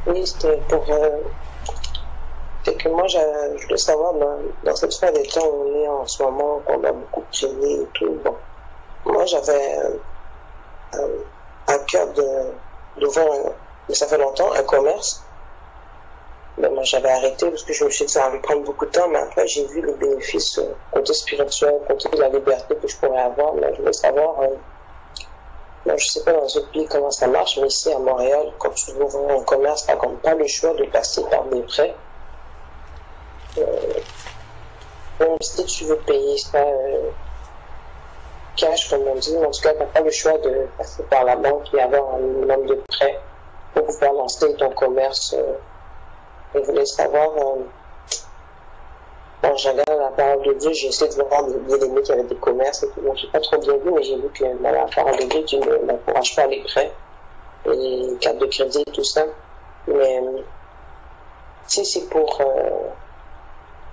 Oui, c'était pour... c'est que moi, je voulais savoir, dans cette fin des temps où on est en ce moment, qu'on a beaucoup prié et tout, bon, moi, j'avais à cœur d'ouvrir, mais ça fait longtemps, un commerce. Mais moi, j'avais arrêté parce que je me suis dit que ça allait prendre beaucoup de temps, mais après, j'ai vu le bénéfice côté spirituel, côté de la liberté que je pourrais avoir. Mais je voulais savoir, moi, je sais pas dans d'autres pays comment ça marche, mais ici à Montréal, quand tu veux ouvrir un commerce, tu n'as pas le choix de passer par des prêts. Même si tu veux payer ça cash, comme on dit, en tout cas, tu n'as pas le choix de passer par la banque et avoir un minimum de prêts pour pouvoir lancer ton commerce. Je voulais savoir, quand je regarde la parole de Dieu, j'ai essayé de voir des amis qui avaient des commerces et tout. Bon, j'ai pas trop bien vu, mais j'ai vu que dans la parole de Dieu, tu n'encourages pas les prêts et les cartes de crédit et tout ça. Mais si c'est pour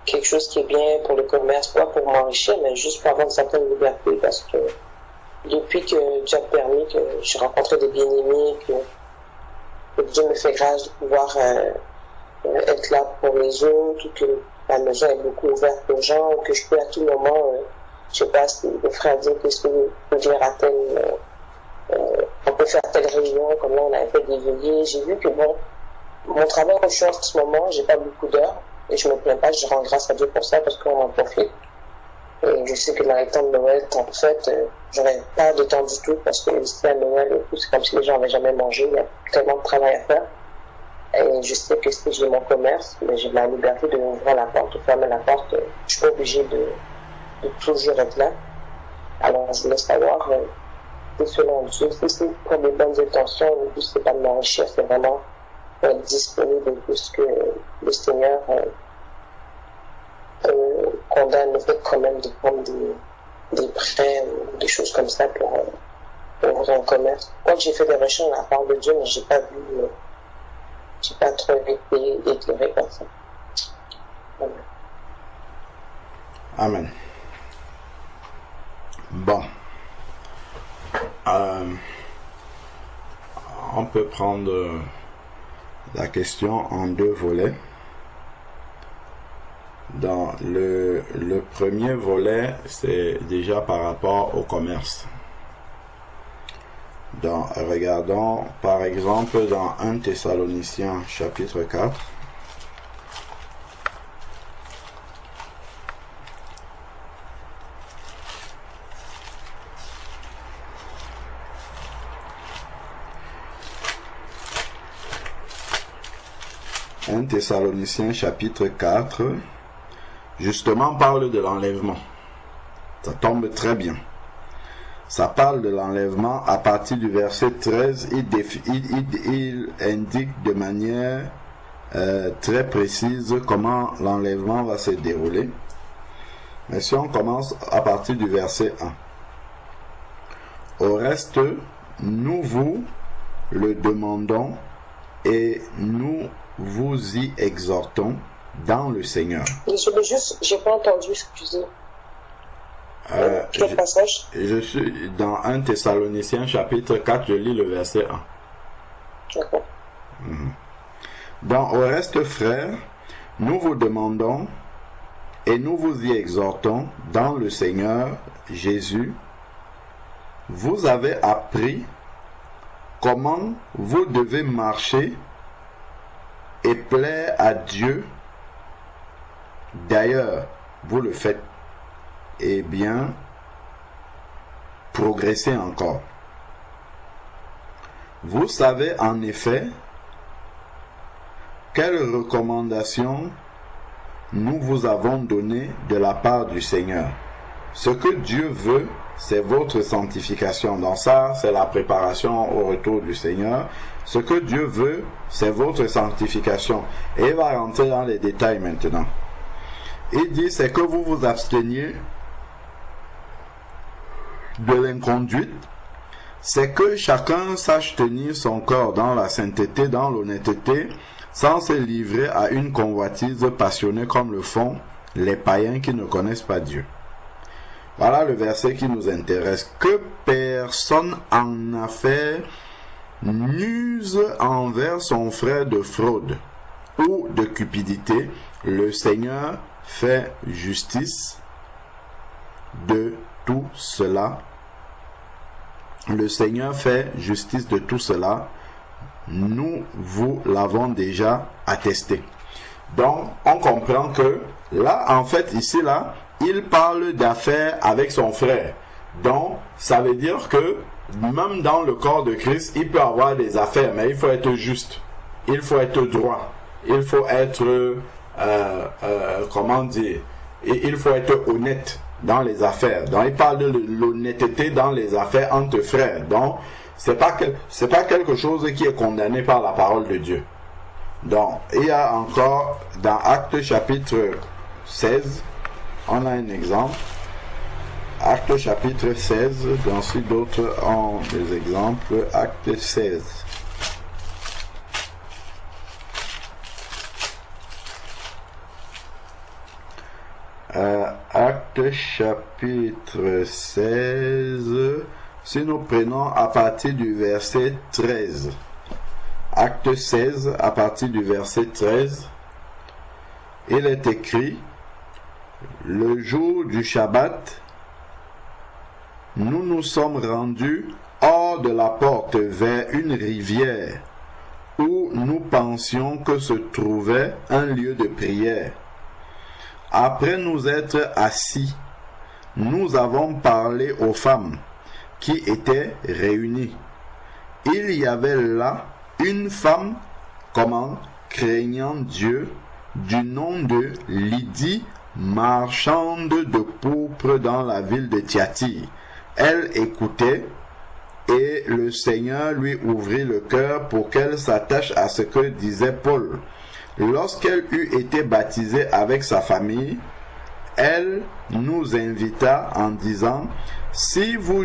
quelque chose qui est bien pour le commerce, pas pour m'enrichir, mais juste pour avoir une certaine liberté, parce que depuis que Dieu a permis que j'ai rencontré des bien-aimés, que Dieu me fait grâce de pouvoir être là pour les autres, ou que la maison est beaucoup ouverte aux gens, ou que je peux à tout moment, je sais pas si le frère dit qu'est-ce que vous pouvez venir à telle, on peut faire telle réunion, comme là on avait fait des veillées. J'ai vu que bon, mon travail où je suis en ce moment, j'ai pas beaucoup d'heures, et je me plains pas, je rends grâce à Dieu pour ça, parce qu'on en profite. Et je sais que dans les temps de Noël, en fait, j'aurais pas de temps du tout, parce que ici à Noël et tout, c'est comme si les gens n'avaient jamais mangé, il y a tellement de travail à faire. Et je sais que si j'ai mon commerce, mais j'ai la liberté de ouvrir la porte ou fermer la porte. Je suis pas obligée de toujours être là. Alors, je voulais savoir, si selon Dieu, si c'est pour des bonnes intentions, le but c'est pas de m'enrichir, c'est vraiment être disponible de tout ce que le Seigneur condamne le fait quand même de prendre des prêts ou des choses comme ça pour ouvrir un commerce. Quand j'ai fait des recherches à la part de Dieu, mais j'ai pas trop été éclairé par ça. Amen. Bon. On peut prendre la question en deux volets. Dans le premier volet, c'est déjà par rapport au commerce. Regardons par exemple dans 1 Thessaloniciens chapitre 4. Un Thessaloniciens chapitre 4, justement parle de l'enlèvement. Ça tombe très bien. Ça parle de l'enlèvement à partir du verset 13. Il indique de manière très précise comment l'enlèvement va se dérouler. Mais si on commence à partir du verset 1. Au reste, nous vous le demandons et nous vous y exhortons dans le Seigneur. Désolé, juste, j'ai pas entendu, excusez. Quel passage? Je suis dans 1 Thessaloniciens chapitre 4, je lis le verset 1. D'accord. Donc, au reste, frères, nous vous demandons et nous vous y exhortons dans le Seigneur Jésus. Vous avez appris comment vous devez marcher et plaire à Dieu. D'ailleurs, vous le faites. Et bien, progressez encore. Vous savez en effet quelles recommandations nous vous avons données de la part du Seigneur. Ce que Dieu veut, c'est votre sanctification. Dans ça, c'est la préparation au retour du Seigneur. Ce que Dieu veut, c'est votre sanctification. Et il va rentrer dans les détails maintenant. Il dit, c'est que vous vous absteniez de l'inconduite, c'est que chacun sache tenir son corps dans la sainteté, dans l'honnêteté, sans se livrer à une convoitise passionnée comme le font les païens qui ne connaissent pas Dieu. Voilà le verset qui nous intéresse. Que personne en a fait n'use envers son frère de fraude ou de cupidité, le Seigneur fait justice de tout cela. Le Seigneur fait justice de tout cela. Nous vous l'avons déjà attesté. Donc, on comprend que là, en fait, ici, là, il parle d'affaires avec son frère. Donc, ça veut dire que même dans le corps de Christ, il peut avoir des affaires, mais il faut être juste. Il faut être droit. Il faut être, comment dire, il faut être honnête dans les affaires. Donc, il parle de l'honnêteté dans les affaires entre frères. Donc, c'est pas quelque chose qui est condamné par la parole de Dieu. Donc, il y a encore dans Actes chapitre 16, on a un exemple. Actes chapitre 16, ensuite d'autres ont des exemples. Actes 16. Actes chapitre 16, si nous prenons à partir du verset 13. Acte 16, à partir du verset 13, il est écrit: le jour du Shabbat, nous nous sommes rendus hors de la porte vers une rivière où nous pensions que se trouvait un lieu de prière. Après nous être assis, nous avons parlé aux femmes qui étaient réunies. Il y avait là une femme, craignant Dieu, du nom de Lydie, marchande de pourpre dans la ville de Thyatire. Elle écoutait, et le Seigneur lui ouvrit le cœur pour qu'elle s'attache à ce que disait Paul. Lorsqu'elle eut été baptisée avec sa famille, elle nous invita en disant: si vous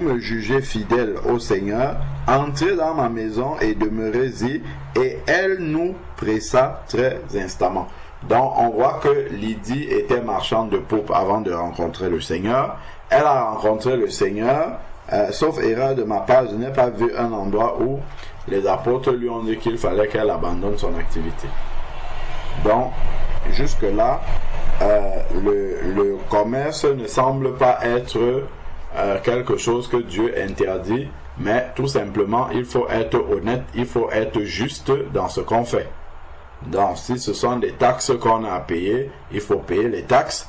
me jugez fidèle au Seigneur, entrez dans ma maison et demeurez-y. Et elle nous pressa très instamment. Donc on voit que Lydie était marchande de pourpre avant de rencontrer le Seigneur. Elle a rencontré le Seigneur, sauf erreur de ma part, je n'ai pas vu un endroit où les apôtres lui ont dit qu'il fallait qu'elle abandonne son activité. Donc jusque-là, le commerce ne semble pas être quelque chose que Dieu interdit, mais tout simplement il faut être honnête, il faut être juste dans ce qu'on fait. Donc si ce sont des taxes qu'on a à payer, il faut payer les taxes,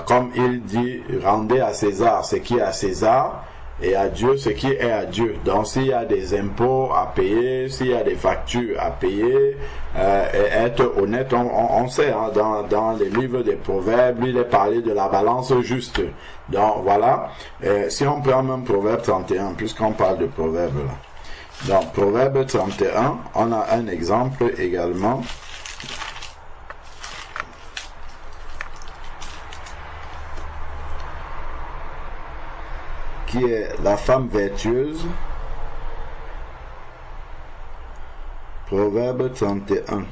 comme il dit: rendez à César ce qui est à César, et à Dieu ce qui est à Dieu. Donc s'il y a des impôts à payer, s'il y a des factures à payer, et être honnête, on sait, hein, dans les livres des Proverbes, il est parlé de la balance juste. Donc voilà, si on prend même Proverbe 31, puisqu'on parle de Proverbe là. Donc Proverbe 31, on a un exemple également. Qui est la femme vertueuse. Proverbe 31.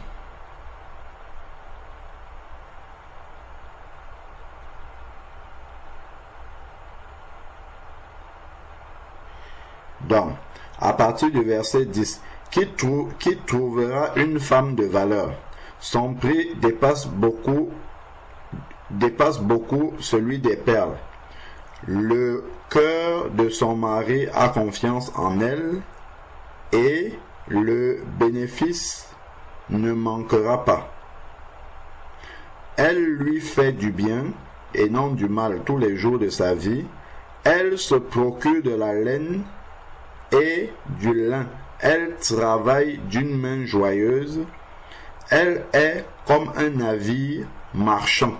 Donc, à partir du verset 10, qui trouvera une femme de valeur? Son prix dépasse beaucoup celui des perles. Le cœur de son mari a confiance en elle, et le bénéfice ne manquera pas. Elle lui fait du bien et non du mal tous les jours de sa vie. Elle se procure de la laine et du lin. Elle travaille d'une main joyeuse. Elle est comme un navire marchand.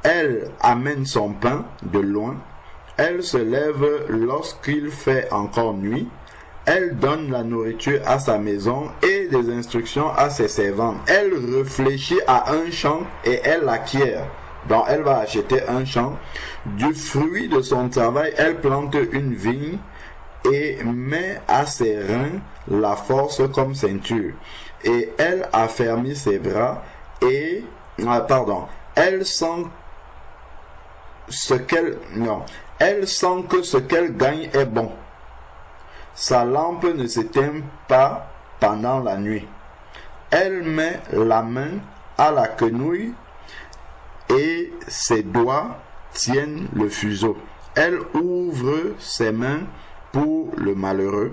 Elle amène son pain de loin. Elle se lève lorsqu'il fait encore nuit. Elle donne la nourriture à sa maison et des instructions à ses servantes. Elle réfléchit à un champ et elle l'acquiert. Donc elle va acheter un champ. Du fruit de son travail, elle plante une vigne et met à ses reins la force comme ceinture. Et elle affermit ses bras et... Elle sent que ce qu'elle gagne est bon. sa lampe ne s'éteint pas pendant la nuit. Elle met la main à la quenouille et ses doigts tiennent le fuseau. Elle ouvre ses mains pour le malheureux.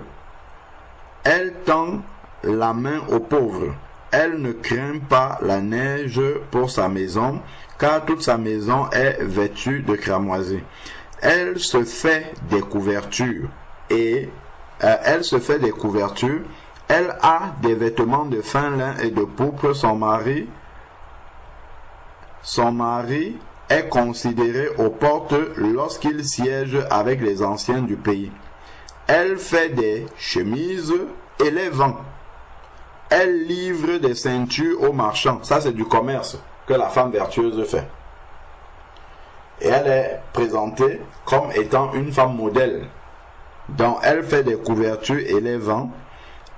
Elle tend la main aux pauvres. Elle ne craint pas la neige pour sa maison, car toute sa maison est vêtue de cramoisie. Elle se fait des couvertures et elle a des vêtements de fin lin et de pourpre. Son mari est considéré aux portes lorsqu'il siège avec les anciens du pays. Elle fait des chemises et les vend. Elle livre des ceintures aux marchands. Ça, c'est du commerce que la femme vertueuse fait. Et elle est présentée comme étant une femme modèle. Donc, elle fait des couvertures et les vend.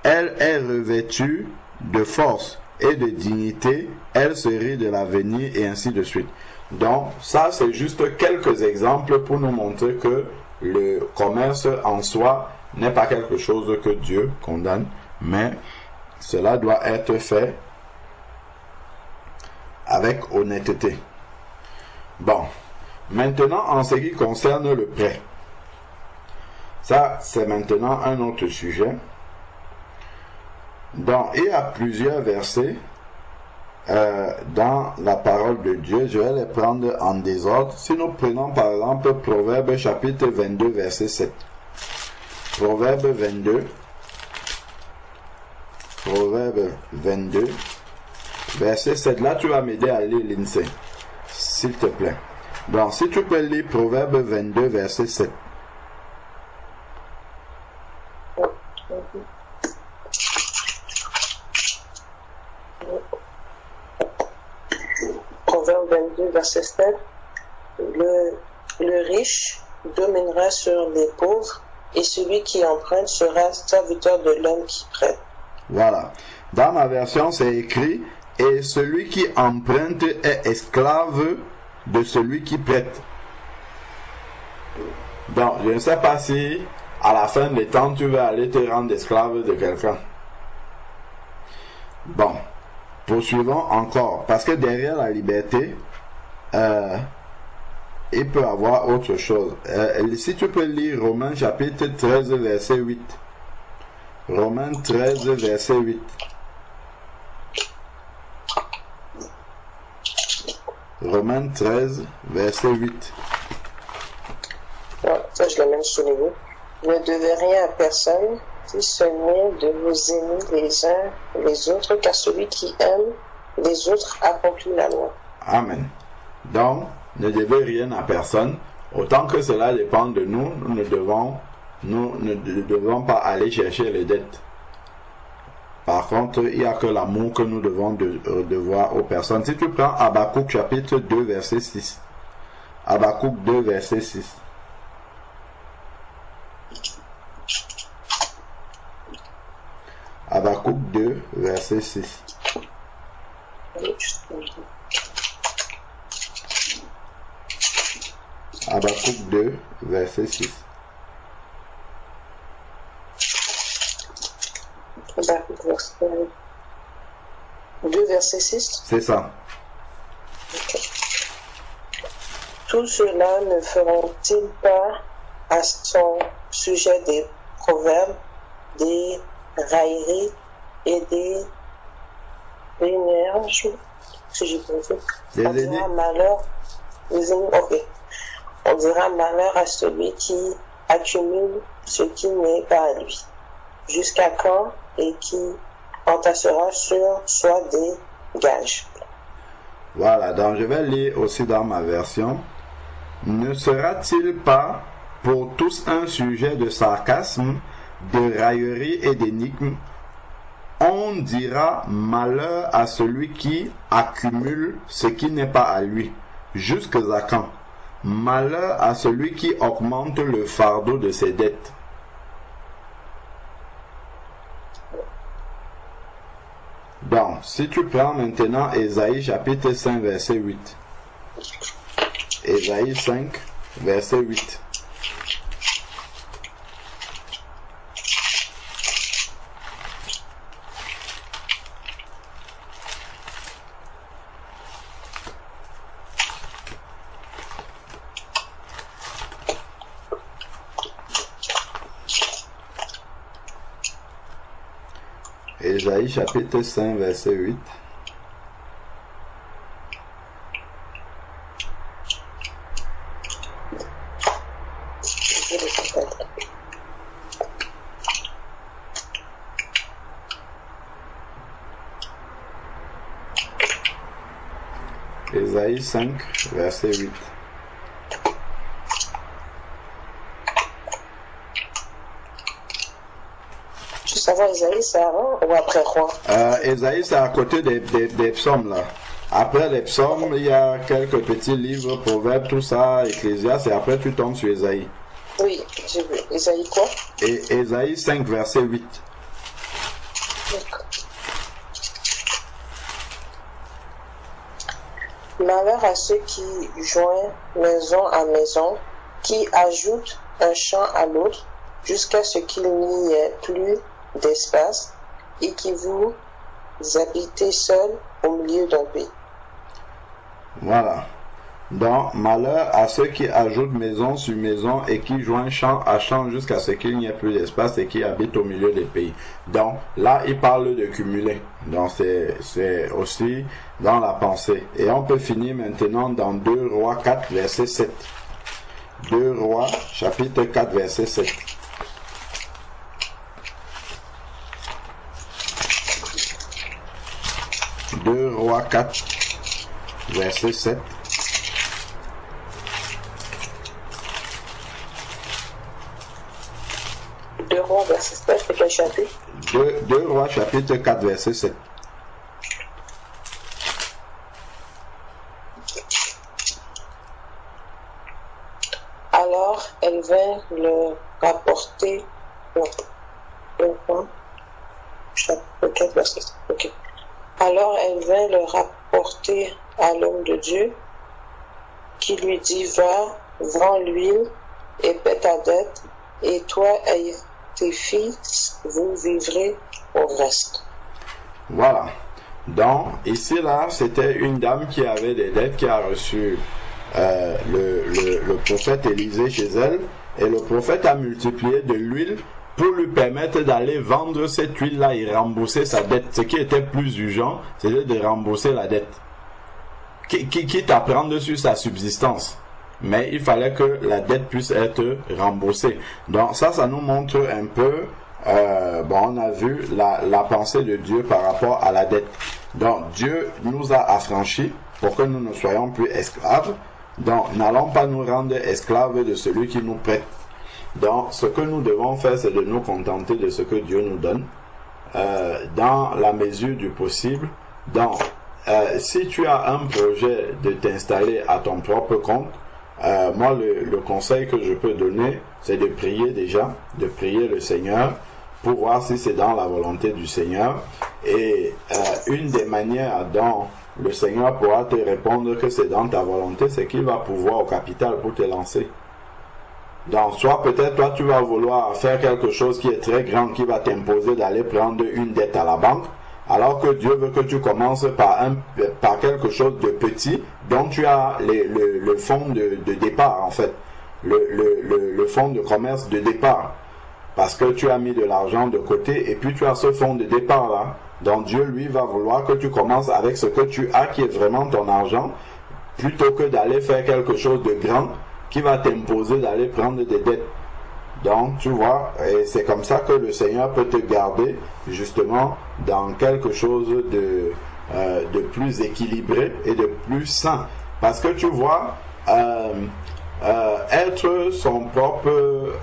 Elle est revêtue de force et de dignité. Elle se rit de l'avenir et ainsi de suite. Donc, ça, c'est juste quelques exemples pour nous montrer que le commerce en soi n'est pas quelque chose que Dieu condamne, mais cela doit être fait avec honnêteté. Bon, maintenant en ce qui concerne le prêt, ça c'est maintenant un autre sujet. Donc il y a plusieurs versets dans la parole de Dieu. Je vais les prendre en désordre. Si nous prenons par exemple Proverbe chapitre 22 verset 7. Proverbe 22 verset 7. Là tu vas m'aider à lire l'INSEE, s'il te plaît. Donc si tu peux lire Proverbe 22 verset 7. Proverbe 22 verset 7. Le riche dominera sur les pauvres, et celui qui emprunte sera serviteur de l'homme qui prête. Voilà. Dans ma version, c'est écrit « Et celui qui emprunte est esclave de celui qui prête. » Donc, je ne sais pas si à la fin des temps, tu vas aller te rendre esclave de quelqu'un. Bon, poursuivons encore. Parce que derrière la liberté, il peut y avoir autre chose. Si tu peux lire Romains chapitre 13, verset 8. Romains 13, verset 8. Romains 13, verset 8. Ouais, ça, je l'ai même souligné. Ne devez rien à personne, si ce n'est de vous aimer les uns les autres, car celui qui aime les autres accomplit la loi. Amen. Donc, ne devez rien à personne. Autant que cela dépend de nous, nous ne devons pas aller chercher les dettes. Par contre, il n'y a que l'amour que nous devons devoir aux personnes. Si tu prends Habakkuk chapitre 2 verset 6. Habakkuk 2 verset 6. Habakkuk 2 verset 6. Habakkuk 2 verset 6. Habakkuk 2 verset 6. C'est ça. Okay. Tout cela ne feront-ils pas à son sujet des proverbes, des railleries et des énergies, si j'ai compris. On dira malheur, on dira malheur à celui qui accumule ce qui n'est pas à lui. Jusqu'à quand et qui entassera sur soi des gages. Voilà, donc je vais lire aussi dans ma version. Ne sera-t-il pas pour tous un sujet de sarcasme, de raillerie et d'énigme? On dira malheur à celui qui accumule ce qui n'est pas à lui. Jusqu'à quand? Malheur à celui qui augmente le fardeau de ses dettes. Donc, si tu prends maintenant Ésaïe chapitre 5 verset 8. Ésaïe 5 verset 8. Ésaïe chapitre 5, verset 8. Ésaïe 5, verset 8. Tu savais, Ésaïe, c'est avant ou après Roi? Ésaïe, c'est à côté des psaumes, là. Après les psaumes, il y a quelques petits livres, proverbes, tout ça, Ecclésiaste, et après tu tombes sur Ésaïe. Oui, j'ai vu. Ésaïe quoi? Et Ésaïe 5, verset 8. D'accord. Malheur à ceux qui joignent maison à maison, qui ajoutent un champ à l'autre, jusqu'à ce qu'il n'y ait plus d'espace, et qui vous habitez seul au milieu d'un pays. Voilà. Donc, malheur à ceux qui ajoutent maison sur maison et qui joignent champ à champ jusqu'à ce qu'il n'y ait plus d'espace et qui habitent au milieu des pays. Donc, là, il parle de cumuler. Donc, c'est aussi dans la pensée. Et on peut finir maintenant dans 2 Rois 4, verset 7. 2 Rois, chapitre 4, verset 7. 2 Rois 4, verset 7. 2 Rois, verset 7, c'est quel chapitre? 2 Rois, chapitre 4, verset 7. Alors elle vint le rapporter. Chapitre 4, verset 7. Ok. Alors elle vint le rapporter à l'homme de Dieu, qui lui dit, va, vends l'huile et paie ta dette, et toi et tes fils, vous vivrez au reste. Voilà. Donc, ici, là, c'était une dame qui avait des dettes, qui a reçu le prophète Élisée chez elle, et le prophète a multiplié de l'huile pour lui permettre d'aller vendre cette huile-là et rembourser sa dette. Ce qui était plus urgent, c'était de rembourser la dette. Quitte à prendre sur sa subsistance. Mais il fallait que la dette puisse être remboursée. Donc ça nous montre un peu, on a vu la pensée de Dieu par rapport à la dette. Donc Dieu nous a affranchis pour que nous ne soyons plus esclaves. Donc n'allons pas nous rendre esclaves de celui qui nous prête. Donc ce que nous devons faire, c'est de nous contenter de ce que Dieu nous donne, dans la mesure du possible. Donc si tu as un projet de t'installer à ton propre compte, moi le conseil que je peux donner, c'est de prier déjà, de prier le Seigneur pour voir si c'est dans la volonté du Seigneur. Et une des manières dont le Seigneur pourra te répondre que c'est dans ta volonté, c'est qu'il va pouvoir au capital pour te lancer. Donc soit peut-être toi tu vas vouloir faire quelque chose qui est très grand, qui va t'imposer d'aller prendre une dette à la banque, alors que Dieu veut que tu commences par quelque chose de petit dont tu as le fonds de départ, en fait, le fonds de commerce de départ, parce que tu as mis de l'argent de côté et puis tu as ce fonds de départ là. Donc Dieu lui va vouloir que tu commences avec ce que tu as qui est vraiment ton argent, plutôt que d'aller faire quelque chose de grand qui va t'imposer d'aller prendre des dettes. Donc, tu vois, et c'est comme ça que le Seigneur peut te garder justement dans quelque chose de plus équilibré et de plus sain. Parce que tu vois, être son propre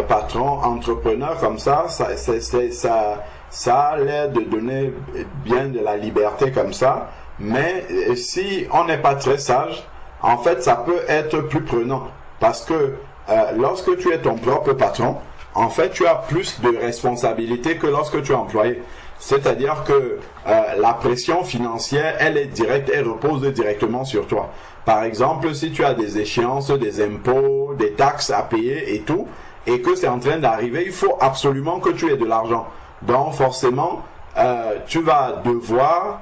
patron, entrepreneur comme ça, ça a l'air de donner bien de la liberté comme ça. Mais si on n'est pas très sage, en fait, ça peut être plus prenant. Parce que lorsque tu es ton propre patron, en fait, tu as plus de responsabilités que lorsque tu es employé. C'est-à-dire que la pression financière, elle est directe, elle repose directement sur toi. Par exemple, si tu as des échéances, des impôts, des taxes à payer et tout, et que c'est en train d'arriver, il faut absolument que tu aies de l'argent. Donc, forcément, tu vas devoir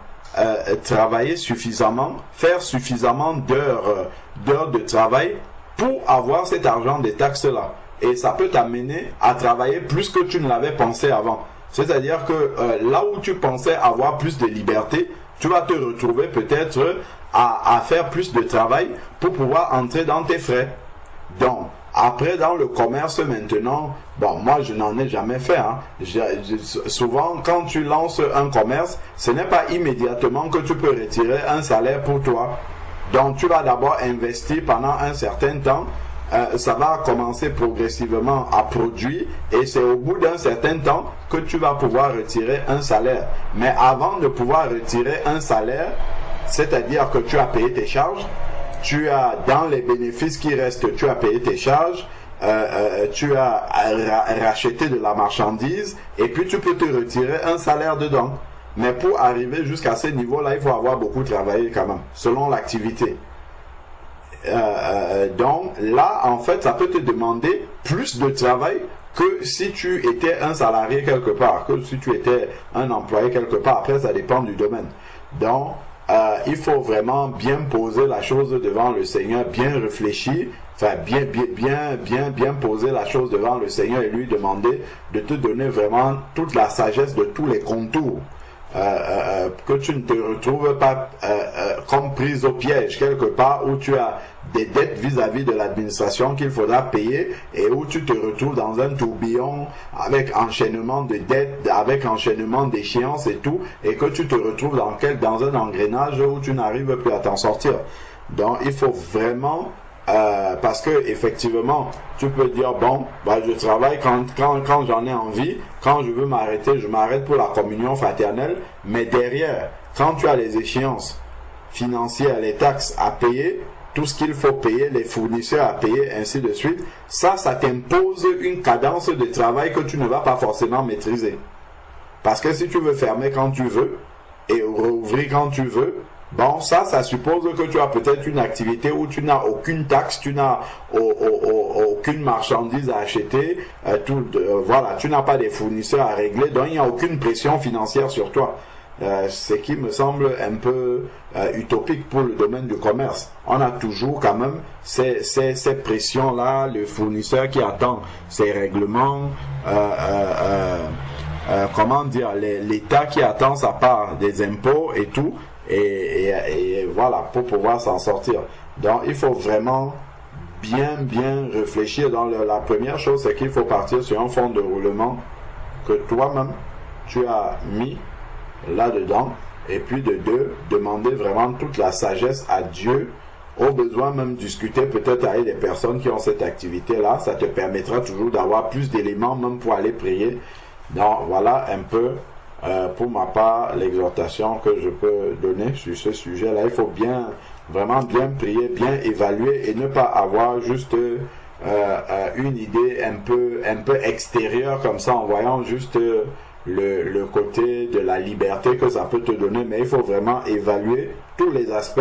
travailler suffisamment, faire suffisamment d'heures de travail pour avoir cet argent des taxes là. Et ça peut t'amener à travailler plus que tu ne l'avais pensé avant. C'est-à-dire que là où tu pensais avoir plus de liberté, tu vas te retrouver peut-être à faire plus de travail pour pouvoir entrer dans tes frais. Donc, après, dans le commerce maintenant, bon, moi, je n'en ai jamais fait. Hein. Souvent, quand tu lances un commerce, ce n'est pas immédiatement que tu peux retirer un salaire pour toi. Donc, tu vas d'abord investir pendant un certain temps. Ça va commencer progressivement à produire et c'est au bout d'un certain temps que tu vas pouvoir retirer un salaire. Mais avant de pouvoir retirer un salaire, c'est-à-dire que tu as payé tes charges, tu as dans les bénéfices qui restent, tu as payé tes charges, tu as racheté de la marchandise et puis tu peux te retirer un salaire dedans. Mais pour arriver jusqu'à ce niveau-là, il faut avoir beaucoup travaillé quand même, selon l'activité. Donc là, en fait, ça peut te demander plus de travail que si tu étais un salarié quelque part, que si tu étais un employé quelque part. Après, ça dépend du domaine. Donc, il faut vraiment bien poser la chose devant le Seigneur, bien réfléchir, enfin bien poser la chose devant le Seigneur et lui demander de te donner vraiment toute la sagesse de tous les contours. Que tu ne te retrouves pas comme prise au piège quelque part où tu as des dettes vis-à-vis de l'administration qu'il faudra payer et où tu te retrouves dans un tourbillon avec enchaînement de dettes, avec enchaînement d'échéances et tout, et que tu te retrouves dans un engrenage où tu n'arrives plus à t'en sortir. Donc il faut vraiment parce que effectivement tu peux dire bon je travaille quand j'en ai envie, quand je veux m'arrêter, je m'arrête pour la communion fraternelle, mais derrière quand tu as les échéances financières, les taxes à payer, tout ce qu'il faut payer, les fournisseurs à payer, ainsi de suite, ça t'impose une cadence de travail que tu ne vas pas forcément maîtriser. Parce que si tu veux fermer quand tu veux et rouvrir quand tu veux, bon, ça suppose que tu as peut-être une activité où tu n'as aucune taxe, tu n'as aucune marchandise à acheter, voilà, tu n'as pas des fournisseurs à régler, donc il n'y a aucune pression financière sur toi. Ce qui me semble un peu utopique pour le domaine du commerce. On a toujours quand même ces pressions-là, le fournisseur qui attend ses règlements, comment dire, l'État qui attend sa part des impôts et tout, et voilà, pour pouvoir s'en sortir. Donc il faut vraiment bien réfléchir. Dans la première chose, c'est qu'il faut partir sur un fonds de roulement que toi-même tu as mis là-dedans, et puis de deux, demander vraiment toute la sagesse à Dieu, au besoin même discuter peut-être avec des personnes qui ont cette activité-là, ça te permettra toujours d'avoir plus d'éléments même pour aller prier. Donc voilà un peu pour ma part l'exhortation que je peux donner sur ce sujet-là. Il faut vraiment bien prier, bien évaluer et ne pas avoir juste une idée un peu extérieure comme ça en voyant juste le côté de la liberté que ça peut te donner, mais il faut vraiment évaluer tous les aspects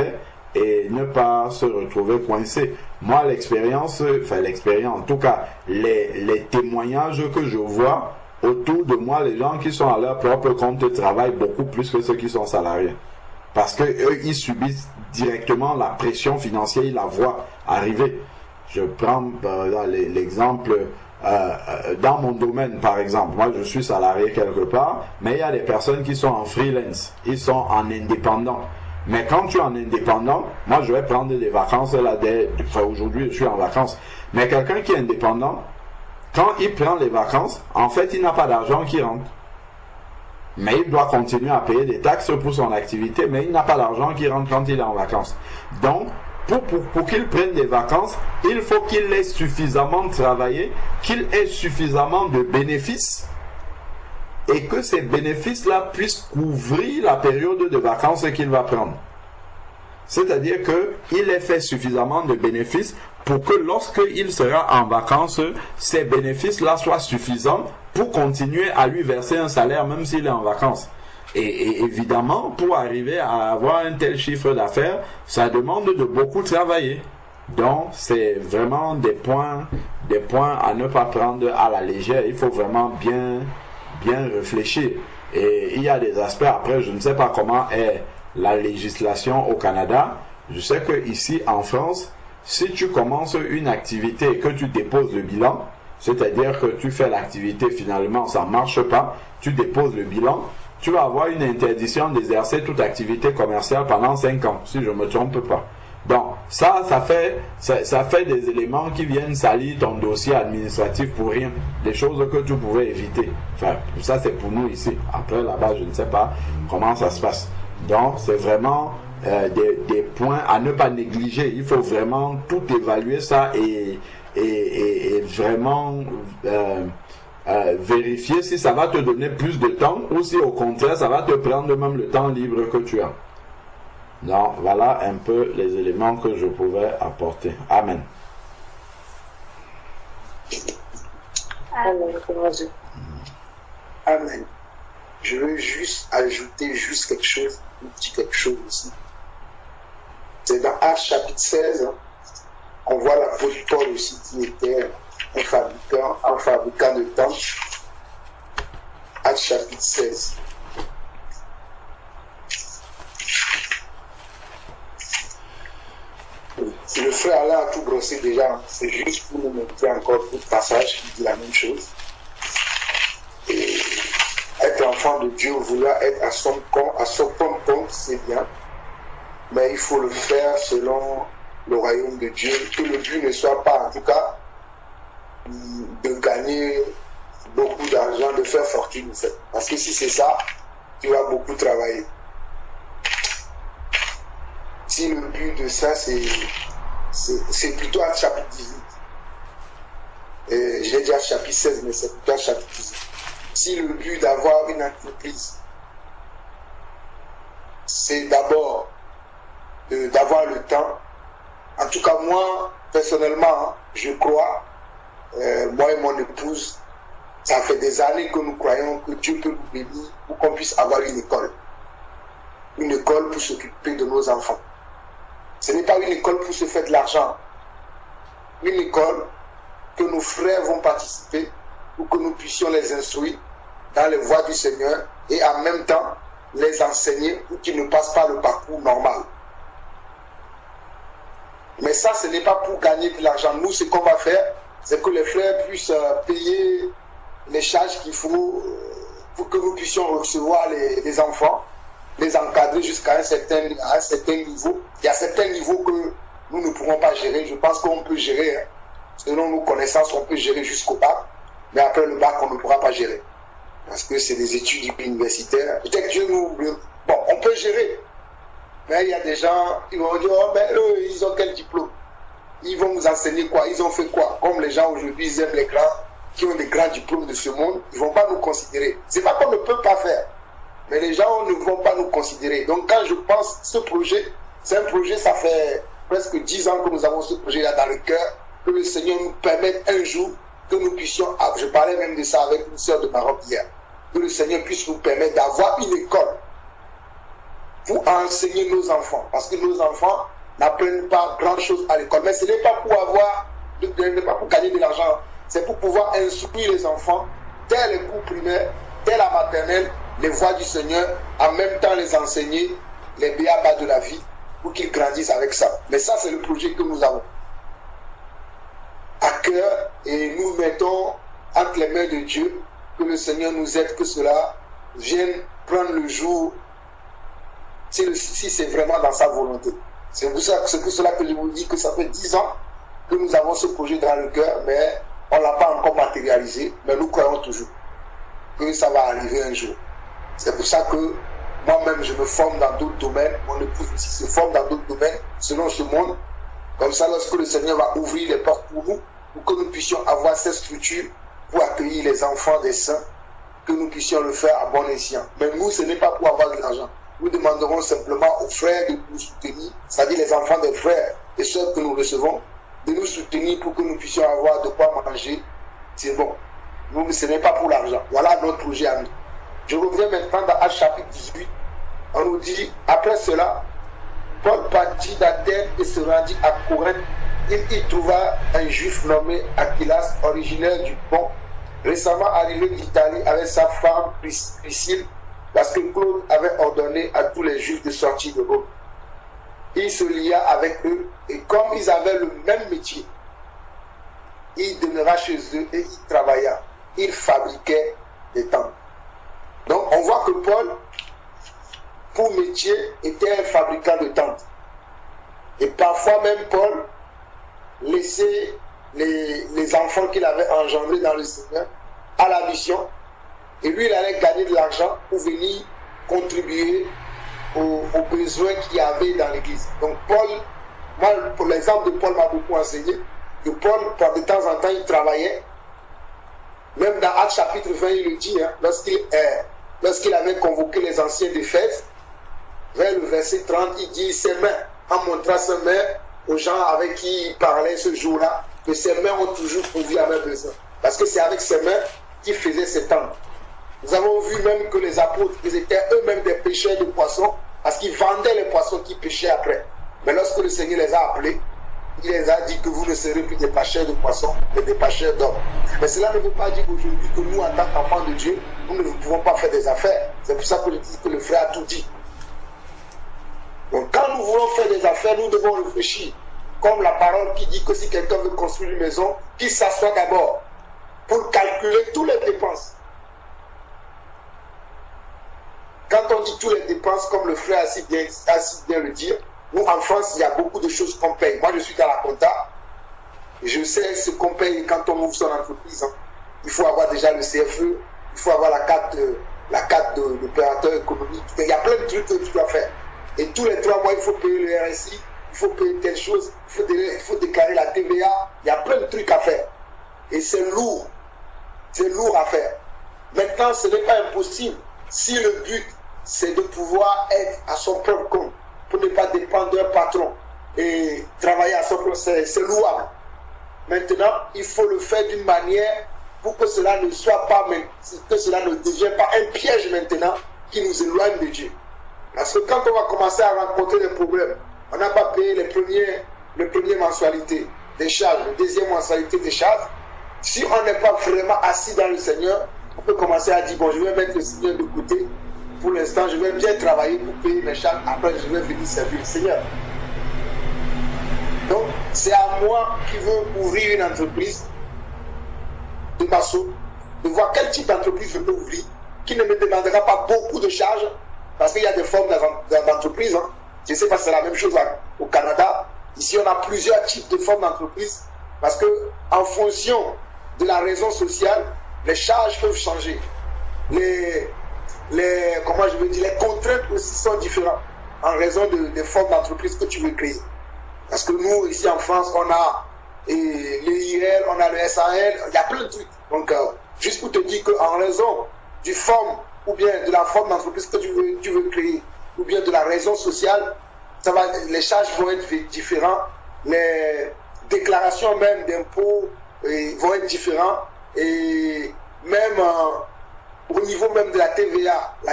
et ne pas se retrouver coincé. Moi, l'expérience, en tout cas, les témoignages que je vois autour de moi, les gens qui sont à leur propre compte travaillent beaucoup plus que ceux qui sont salariés. Parce que eux, ils subissent directement la pression financière, ils la voient arriver. Je prends l'exemple dans mon domaine, par exemple. Moi, je suis salarié quelque part, mais il y a des personnes qui sont en freelance, ils sont en indépendant. Mais quand tu es en indépendant, moi, je vais prendre des vacances là. Aujourd'hui, je suis en vacances. Mais quelqu'un qui est indépendant, quand il prend les vacances, en fait, il n'a pas d'argent qui rentre. Mais il doit continuer à payer des taxes pour son activité, mais il n'a pas d'argent qui rentre quand il est en vacances. Donc, pour qu'il prenne des vacances, il faut qu'il ait suffisamment travaillé, qu'il ait suffisamment de bénéfices, et que ces bénéfices-là puissent couvrir la période de vacances qu'il va prendre. C'est-à-dire qu'il ait fait suffisamment de bénéfices pour que lorsqu'il sera en vacances, ces bénéfices-là soient suffisants pour continuer à lui verser un salaire même s'il est en vacances. Et évidemment, pour arriver à avoir un tel chiffre d'affaires, ça demande de beaucoup travailler. Donc, c'est vraiment des points à ne pas prendre à la légère. Il faut vraiment bien réfléchir. Et il y a des aspects, après, je ne sais pas comment est la législation au Canada. Je sais que ici en France, si tu commences une activité et que tu déposes le bilan, C'est-à-dire que tu fais l'activité, finalement, ça ne marche pas, tu déposes le bilan, tu vas avoir une interdiction d'exercer toute activité commerciale pendant 5 ans, si je ne me trompe pas. Donc, ça fait des éléments qui viennent salir ton dossier administratif pour rien. Des choses que tu pouvais éviter. Enfin, ça c'est pour nous ici. Après, là-bas, je ne sais pas comment ça se passe. Donc, c'est vraiment des points à ne pas négliger. Il faut vraiment tout évaluer ça et vraiment vérifier si ça va te donner plus de temps ou si au contraire, ça va te prendre même le temps libre que tu as. Donc, voilà un peu les éléments que je pouvais apporter. Amen. Amen. Amen. Je veux juste ajouter quelque chose, un petit quelque chose ici. C'est dans Actes chapitre 16, on voit l'apôtre Paul aussi qui était un fabricant de tentes. Actes chapitre 16. Le frère là a tout brossé déjà, c'est juste pour nous montrer encore d'autres passages qui dit la même chose. Et être enfant de Dieu, vouloir être à son compte, c'est bien, mais il faut le faire selon le royaume de Dieu, que le but ne soit pas en tout cas de gagner beaucoup d'argent, de faire fortune en fait. Parce que si c'est ça, tu vas beaucoup travailler. Si le but de ça c'est plutôt à chapitre 18. J'ai dit à chapitre 16, mais c'est plutôt à chapitre 18. Si le but d'avoir une entreprise, c'est d'abord d'avoir le temps, en tout cas moi, personnellement, je crois, moi et mon épouse, ça fait des années que nous croyons que Dieu peut nous bénir pour qu'on puisse avoir une école. Une école pour s'occuper de nos enfants. Ce n'est pas une école pour se faire de l'argent. Une école que nos frères vont participer pour que nous puissions les instruire dans les voies du Seigneur et en même temps les enseigner pour qu'ils ne passent pas le parcours normal. Mais ça, ce n'est pas pour gagner de l'argent. Nous, ce qu'on va faire, c'est que les frères puissent payer les charges qu'il faut pour que nous puissions recevoir les enfants, les encadrer jusqu'à un certain niveau. Il y a certains niveaux que nous ne pourrons pas gérer. Je pense qu'on peut gérer, hein. Selon nos connaissances, on peut gérer jusqu'au bac, mais après le bac, on ne pourra pas gérer. Parce que c'est des études universitaires. Peut-être que Dieu nous... Bon, on peut gérer. Mais il y a des gens, ils vont dire, oh, mais eux, ils ont quel diplôme? Ils vont nous enseigner quoi? Ils ont fait quoi? Comme les gens aujourd'hui, ils aiment les grands, qui ont des grands diplômes de ce monde, ils ne vont pas nous considérer. C'est pas qu'on ne peut pas faire. Mais les gens ne vont pas nous considérer. Donc quand je pense ce projet, c'est un projet, ça fait presque 10 ans que nous avons ce projet-là dans le cœur, que le Seigneur nous permette un jour que nous puissions, je parlais même de ça avec une sœur de Maroc hier, que le Seigneur puisse nous permettre d'avoir une école pour enseigner nos enfants. Parce que nos enfants n'apprennent pas grand-chose à l'école. Mais ce n'est pas pour pas pour gagner de l'argent, c'est pour pouvoir instruire les enfants dès les cours primaires, dès la maternelle, les voies du Seigneur, en même temps les enseigner les béabas de la vie pour qu'ils grandissent avec ça. Mais ça, c'est le projet que nous avons à cœur et nous mettons entre les mains de Dieu, que le Seigneur nous aide, que cela vienne prendre le jour si c'est vraiment dans sa volonté. C'est pour cela que je vous dis que ça fait 10 ans que nous avons ce projet dans le cœur, mais on ne l'a pas encore matérialisé, mais nous croyons toujours que ça va arriver un jour. C'est pour ça que moi-même, je me forme dans d'autres domaines, mon épouse aussi se forme dans d'autres domaines, selon ce monde. Comme ça, lorsque le Seigneur va ouvrir les portes pour nous, pour que nous puissions avoir cette structure pour accueillir les enfants des saints, que nous puissions le faire à bon escient. Mais nous, ce n'est pas pour avoir de l'argent. Nous demanderons simplement aux frères de nous soutenir, c'est-à-dire les enfants des frères et sœurs que nous recevons, de nous soutenir pour que nous puissions avoir de quoi manger. C'est bon. Nous, ce n'est pas pour l'argent. Voilà notre projet à nous. Je reviens maintenant dans Actes chapitre 18. On nous dit, après cela, Paul partit d'Athènes et se rendit à Corinthe. Il y trouva un juif nommé Aquilas, originaire du Pont, récemment arrivé d'Italie avec sa femme Priscille, parce que Claude avait ordonné à tous les juifs de sortir de Rome. Il se lia avec eux et comme ils avaient le même métier, il demeura chez eux et il travailla. Il fabriquait des tentes. Donc on voit que Paul, pour métier, était un fabricant de tentes. Et parfois même Paul laissait les enfants qu'il avait engendrés dans le Seigneur à la mission. Et lui, il allait gagner de l'argent pour venir contribuer aux besoins qu'il y avait dans l'église. Donc Paul, moi, pour l'exemple de Paul m'a beaucoup enseigné, que Paul, de temps en temps, il travaillait. Même dans Actes chapitre 20, il le dit, hein, lorsqu'il avait convoqué les anciens d'Éphèse, vers le verset 30, il dit ses mains, en montrant ses mains aux gens avec qui il parlait ce jour-là, que ses mains ont toujours pourvu à mes besoins. Parce que c'est avec ses mains qu'il faisait ses tentes. Nous avons vu même que les apôtres, ils étaient eux-mêmes des pêcheurs de poissons, parce qu'ils vendaient les poissons qu'ils pêchaient après. Mais lorsque le Seigneur les a appelés, il les a dit que vous ne serez plus des pêcheurs de poissons, mais des pêcheurs d'hommes. Mais cela ne veut pas dire qu'aujourd'hui, que nous, en tant qu'enfants de Dieu, nous ne pouvons pas faire des affaires. C'est pour ça que je dis que le frère a tout dit. Donc quand nous voulons faire des affaires, nous devons réfléchir. Comme la parole qui dit que si quelqu'un veut construire une maison, qu'il s'assoit d'abord pour calculer toutes les dépenses. Quand on dit toutes les dépenses, comme le frère a si bien le dire, nous en France, il y a beaucoup de choses qu'on paye. Moi, je suis dans la compta. Je sais ce qu'on paye quand on ouvre son entreprise. Hein. Il faut avoir déjà le CFE, il faut avoir la carte d'opérateur économique. Il y a plein de trucs que tu dois faire. Et tous les 3 mois, il faut payer le RSI, il faut payer telle chose, il faut déclarer la TVA. Il y a plein de trucs à faire. Et c'est lourd. C'est lourd à faire. Maintenant, ce n'est pas impossible. Si le but, c'est de pouvoir être à son propre compte, pour ne pas dépendre d'un patron et travailler à son propre, c'est louable. Maintenant, il faut le faire d'une manière pour que cela ne soit pas, que cela ne devienne pas un piège maintenant qui nous éloigne de Dieu. Parce que quand on va commencer à rencontrer des problèmes, on n'a pas payé les premières mensualités des charges, la deuxième mensualité des charges. Si on n'est pas vraiment assis dans le Seigneur, on peut commencer à dire, bon, je vais mettre le Seigneur de côté. Pour l'instant, je vais bien travailler pour payer mes charges. Après, je vais venir servir le Seigneur. Donc, c'est à moi qui veux ouvrir une entreprise de maçon, de voir quel type d'entreprise je peux ouvrir, qui ne me demandera pas beaucoup de charges, parce qu'il y a des formes d'entreprise. Hein. Je ne sais pas si c'est la même chose au Canada. Ici, on a plusieurs types de formes d'entreprise, parce que en fonction de la raison sociale, les charges peuvent changer. Les contraintes aussi sont différentes en raison des formes d'entreprise que tu veux créer. Parce que nous, ici en France, on a l'IRL, on a le SAL, il y a plein de trucs. Donc, juste pour te dire qu'en raison du forme ou bien de la forme d'entreprise que tu veux créer, ou bien de la raison sociale, les charges vont être différentes, les déclarations même d'impôts vont être différentes, et même au niveau même de la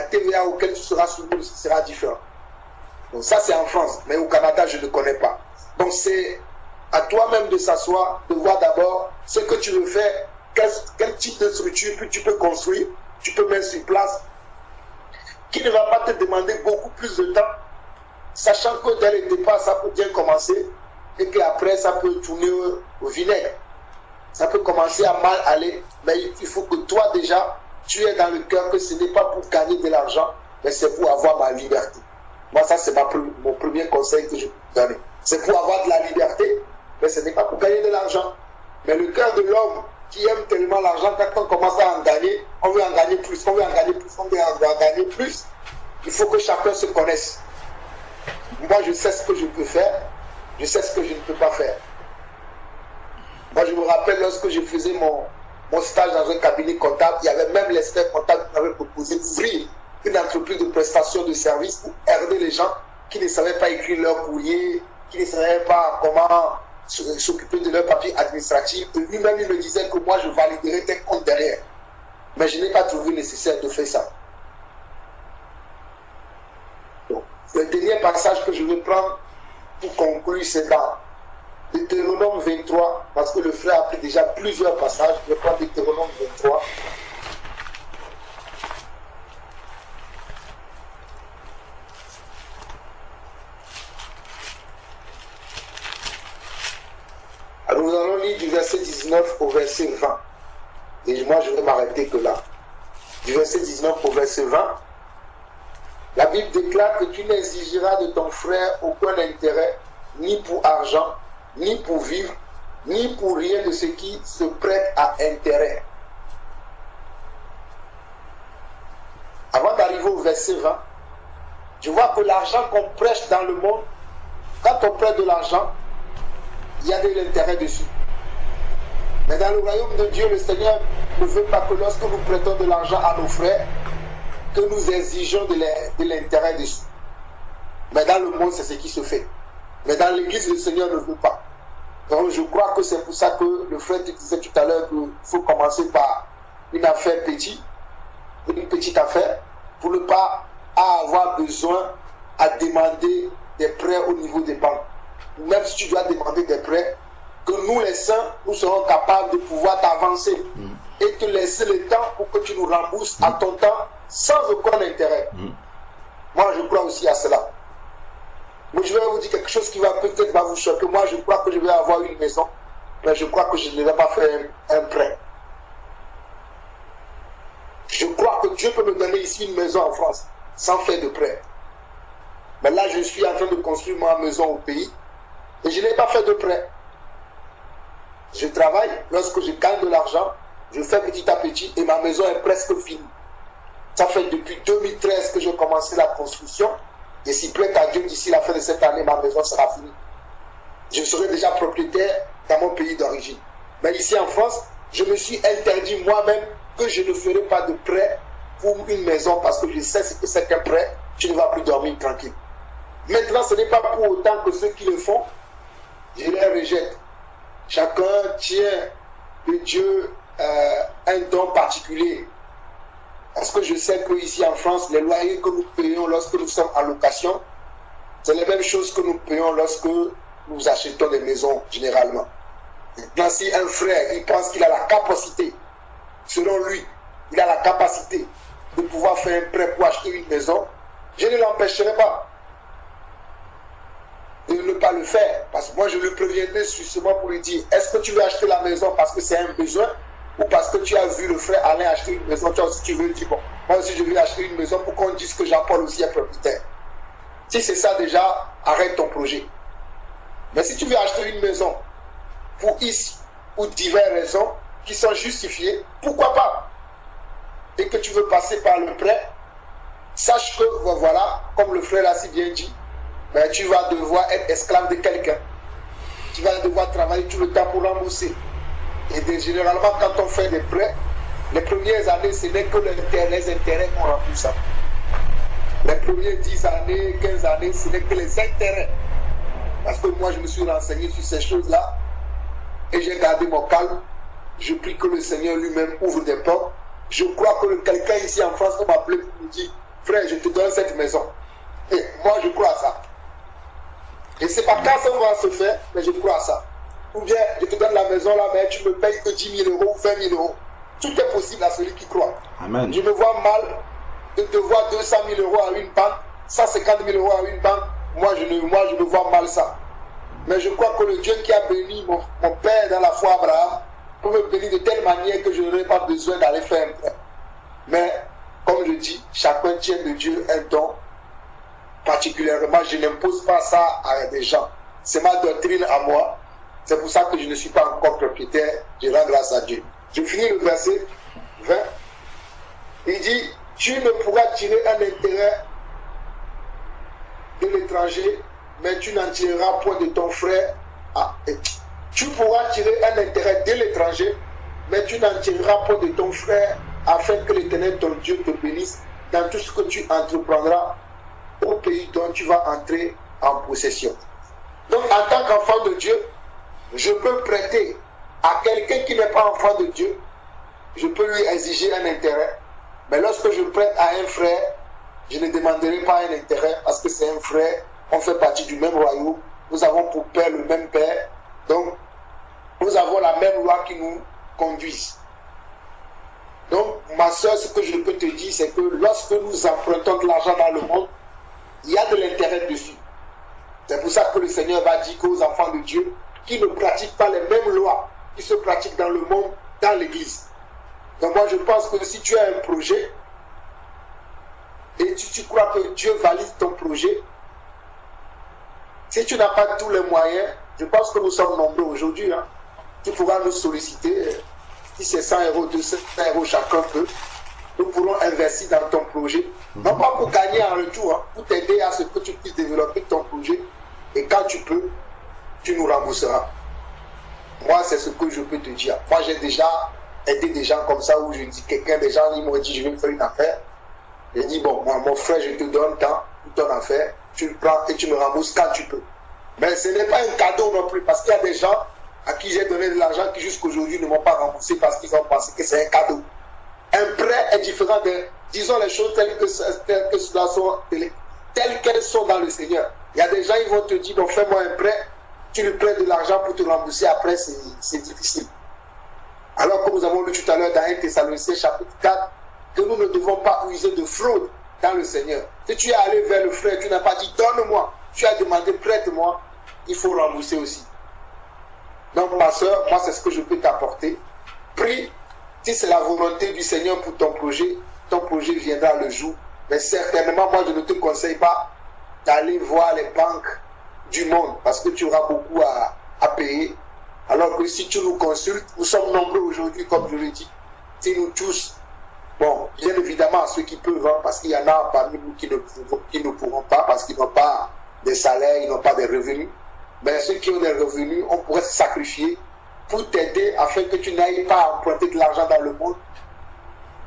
TVA auquel tu seras soumis sera différent. Donc ça c'est en France, mais au Canada je ne connais pas. Donc c'est à toi-même de s'asseoir, de voir d'abord ce que tu veux faire, quel type de structure que tu peux construire, tu peux mettre sur place, qui ne va pas te demander beaucoup plus de temps, sachant que dès le départ ça peut bien commencer et qu'après ça peut tourner au vinaigre. Ça peut commencer à mal aller, mais il faut que toi déjà, tu es dans le cœur que ce n'est pas pour gagner de l'argent, mais c'est pour avoir ma liberté. Moi, ça, c'est mon premier conseil que je peux te donner. C'est pour avoir de la liberté, mais ce n'est pas pour gagner de l'argent. Mais le cœur de l'homme qui aime tellement l'argent, quand on commence à en gagner, on veut en gagner plus, on veut en gagner plus, on veut en gagner plus. Il faut que chacun se connaisse. Moi, je sais ce que je peux faire, je sais ce que je ne peux pas faire. Moi, je me rappelle lorsque je faisais mon stage dans un cabinet comptable, il y avait même l'expert comptable qui m'avait proposé d'ouvrir une entreprise de prestation de services pour aider les gens qui ne savaient pas écrire leur courrier, qui ne savaient pas comment s'occuper de leurs papiers administratifs. Et lui-même, il me disait que moi, je validerais tes comptes derrière. Mais je n'ai pas trouvé nécessaire de faire ça. Donc, le dernier passage que je vais prendre pour conclure, c'est dans Deutéronome 23, parce que le frère a pris déjà plusieurs passages. Je vais prendre Deutéronome 23. Alors nous allons lire du verset 19 au verset 20. Et moi, je vais m'arrêter que là. Du verset 19 au verset 20, la Bible déclare que tu n'exigeras de ton frère aucun intérêt, ni pour argent, ni pour vivre, ni pour rien de ce qui se prête à intérêt. Avant d'arriver au verset 20, tu vois que l'argent qu'on prêche dans le monde, quand on prête de l'argent, il y a de l'intérêt dessus. Mais dans le royaume de Dieu, le Seigneur ne veut pas que lorsque nous prêtons de l'argent à nos frères, que nous exigeons de l'intérêt dessus. Mais dans le monde, c'est ce qui se fait. Mais dans l'église, le Seigneur ne veut pas. Donc je crois que c'est pour ça que le frère te disait tout à l'heure qu'il faut commencer par une affaire petite, une petite affaire, pour ne pas avoir besoin à demander des prêts au niveau des banques. Même si tu dois demander des prêts, que nous les saints, nous serons capables de pouvoir t'avancer et te laisser le temps pour que tu nous rembourses à ton temps sans aucun intérêt. Moi, je crois aussi à cela. Mais je vais vous dire quelque chose qui va peut-être vous choquer. Moi, je crois que je vais avoir une maison, mais je crois que je ne vais pas faire un prêt. Je crois que Dieu peut me donner ici une maison en France sans faire de prêt. Mais là, je suis en train de construire ma maison au pays et je n'ai pas fait de prêt. Je travaille, lorsque je gagne de l'argent, je fais petit à petit et ma maison est presque finie. Ça fait depuis 2013 que j'ai commencé la construction et si plaît à Dieu, d'ici la fin de cette année, ma maison sera finie. Je serai déjà propriétaire dans mon pays d'origine. Mais ici en France, je me suis interdit moi-même que je ne ferai pas de prêt pour une maison parce que je sais ce que c'est qu'un prêt, je ne vais plus dormir tranquille. Maintenant, ce n'est pas pour autant que ceux qui le font, je les rejette. Chacun tient de Dieu un don particulier. Parce que je sais qu'ici en France, les loyers que nous payons lorsque nous sommes en location, c'est les mêmes choses que nous payons lorsque nous achetons des maisons généralement. Maintenant, si un frère, il pense qu'il a la capacité, selon lui, il a la capacité de pouvoir faire un prêt pour acheter une maison, je ne l'empêcherai pas de ne pas le faire. Parce que moi, je le préviendrai justement pour lui dire, est-ce que tu veux acheter la maison parce que c'est un besoin ou parce que tu as vu le frère Alain acheter une maison, toi aussi tu veux dire, bon, moi aussi je veux acheter une maison pour qu'on dise que Jean-Paul aussi est propriétaire. Si c'est ça déjà, arrête ton projet. Mais si tu veux acheter une maison pour X ou diverses raisons qui sont justifiées, pourquoi pas? Et que tu veux passer par le prêt, sache que, voilà, comme le frère a si bien dit, ben, tu vas devoir être esclave de quelqu'un. Tu vas devoir travailler tout le temps pour rembourser. Et généralement, quand on fait des prêts, les premières années, ce n'est que les intérêts qu'on rembourse. Les premières 10 années, 15 années, ce n'est que les intérêts. Parce que moi, je me suis renseigné sur ces choses-là et j'ai gardé mon calme. Je prie que le Seigneur lui-même ouvre des portes. Je crois que quelqu'un ici en France m'a appelé pour me dire, frère, je te donne cette maison. Et moi, je crois à ça. Je ne sais pas quand ça va se faire, mais je crois à ça. Ou bien, je te donne la maison là, mais tu me payes que 10 000 euros ou 20 000 euros. Tout est possible à celui qui croit. Amen. Je me vois mal de devoir 200 000 euros à une banque, 150 000 euros à une banque. Moi, je me vois mal ça. Mais je crois que le Dieu qui a béni mon père dans la foi Abraham peut me bénir de telle manière que je n'aurai pas besoin d'aller faire un prêt. Mais, comme je dis, chacun tient de Dieu un don. Particulièrement, je n'impose pas ça à des gens. C'est ma doctrine à moi. C'est pour ça que je ne suis pas encore propriétaire. Je rends grâce à Dieu. Je finis le verset 20. Il dit, tu ne pourras tirer un intérêt de l'étranger, mais tu n'en tireras point de ton frère. Tu pourras tirer un intérêt de l'étranger, mais tu n'en tireras point de ton frère, afin que l'Éternel, ton Dieu, te bénisse dans tout ce que tu entreprendras au pays dont tu vas entrer en possession. Donc, en tant qu'enfant de Dieu, je peux prêter à quelqu'un qui n'est pas enfant de Dieu, je peux lui exiger un intérêt. Mais lorsque je prête à un frère, je ne demanderai pas un intérêt parce que c'est un frère, on fait partie du même royaume, nous avons pour père le même père, donc nous avons la même loi qui nous conduise. Donc, ma soeur, ce que je peux te dire, c'est que lorsque nous empruntons de l'argent dans le monde, il y a de l'intérêt dessus. C'est pour ça que le Seigneur va dire qu'aux enfants de Dieu qui ne pratiquent pas les mêmes lois qui se pratique dans le monde, dans l'église. Donc moi je pense que si tu as un projet et tu crois que Dieu valide ton projet, si tu n'as pas tous les moyens, je pense que nous sommes nombreux aujourd'hui, hein, tu pourras nous solliciter, si c'est 100 €, 200 € chacun peut, nous pourrons investir dans ton projet, non pas pour gagner en retour, hein, pour t'aider à ce que tu puisses développer ton projet, et quand tu peux, tu nous rembourseras. Moi, c'est ce que je peux te dire. Moi, j'ai déjà aidé des gens comme ça, où je dis, quelqu'un, des gens, ils m'ont dit, je vais faire une affaire. J'ai dit, bon, moi, mon frère, je te donne tant pour ton affaire, tu le prends et tu me rembourses quand tu peux. Mais ce n'est pas un cadeau non plus, parce qu'il y a des gens à qui j'ai donné de l'argent qui jusqu'aujourd'hui ne m'ont pas remboursé parce qu'ils ont pensé que c'est un cadeau. Un prêt est différent de, disons les choses telles qu'elles sont dans le Seigneur. Il y a des gens, ils vont te dire, donc fais-moi un prêt, tu lui prêtes de l'argent pour te rembourser, après c'est difficile. Alors que nous avons lu tout à l'heure dans 1 Thessaloniciens chapitre 4, que nous ne devons pas user de fraude dans le Seigneur. Si tu es allé vers le frère, tu n'as pas dit donne-moi, tu as demandé prête-moi, il faut rembourser aussi. Donc ma soeur, moi c'est ce que je peux t'apporter. Prie, si c'est la volonté du Seigneur pour ton projet viendra le jour. Mais certainement, moi je ne te conseille pas d'aller voir les banques du monde parce que tu auras beaucoup à payer. Alors que si tu nous consultes, nous sommes nombreux aujourd'hui, comme je l'ai dit. Si nous tous, bon, bien évidemment, ceux qui peuvent, hein, parce qu'il y en a parmi nous qui ne pourront pas, parce qu'ils n'ont pas des salaires, ils n'ont pas des revenus. Mais ceux qui ont des revenus, on pourrait se sacrifier pour t'aider afin que tu n'ailles pas emprunter de l'argent dans le monde.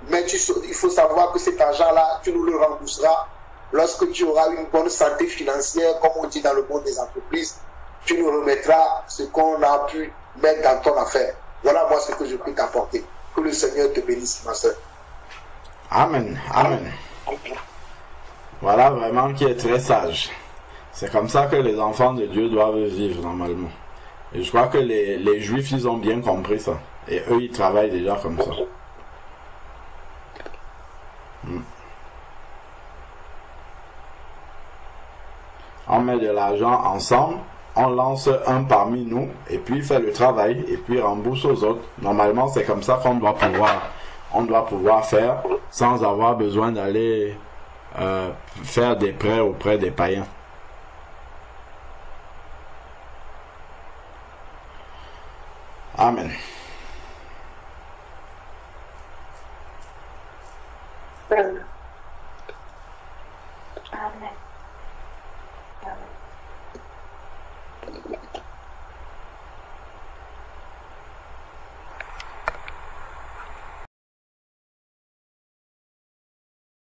Mais il faut savoir que cet argent-là, tu nous le rembourseras lorsque tu auras une bonne santé financière, comme on dit dans le monde des entreprises. Tu nous remettras ce qu'on a pu mettre dans ton affaire. Voilà moi ce que je peux t'apporter. Que le Seigneur te bénisse, ma soeur. Amen, amen. Voilà vraiment qui est très sage. C'est comme ça que les enfants de Dieu doivent vivre normalement. Et je crois que les Juifs, ils ont bien compris ça. Et eux, ils travaillent déjà comme ça. On met de l'argent ensemble, on lance un parmi nous, et puis il fait le travail, et puis il rembourse aux autres. Normalement, c'est comme ça qu'on doit pouvoir faire, sans avoir besoin d'aller faire des prêts auprès des païens. Amen. Amen. Amen.